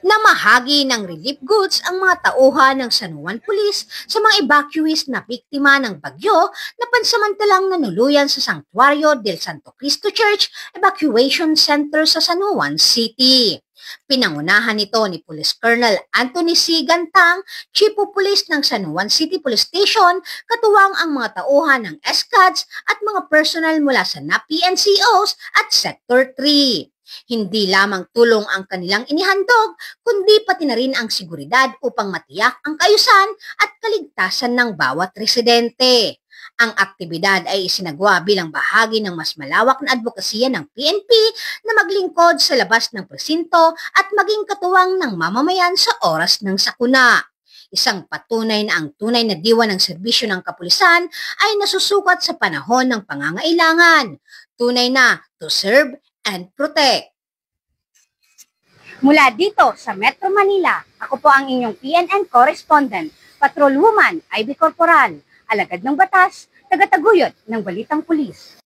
Namahagi ng relief goods ang mga tauhan ng San Juan Police sa mga evacuees na biktima ng bagyo na pansamantalang nanuluyan sa Santuario del Santo Cristo Church Evacuation Center sa San Juan City. Pinangunahan ito ni Police Colonel Anthony C. Gantang, Chief of Police ng San Juan City Police Station, katuwang ang mga tauhan ng SCADS at mga personal mula sa NAPNCOs at Sector 3. Hindi lamang tulong ang kanilang inihandog, kundi pati na rin ang seguridad upang matiyak ang kaayusan at kaligtasan ng bawat residente. Ang aktibidad ay isinagawa bilang bahagi ng mas malawak na advokasya ng PNP na maglingkod sa labas ng presinto at maging katuwang ng mamamayan sa oras ng sakuna. Isang patunay na ang tunay na diwa ng serbisyo ng kapulisan ay nasusukat sa panahon ng pangangailangan. Tunay na to serve and protect. Mula dito sa Metro Manila, ako po ang inyong PNN correspondent, Patrolwoman Ivy Corporal, alagad ng batas, tagataguyod ng Balitang Pulis.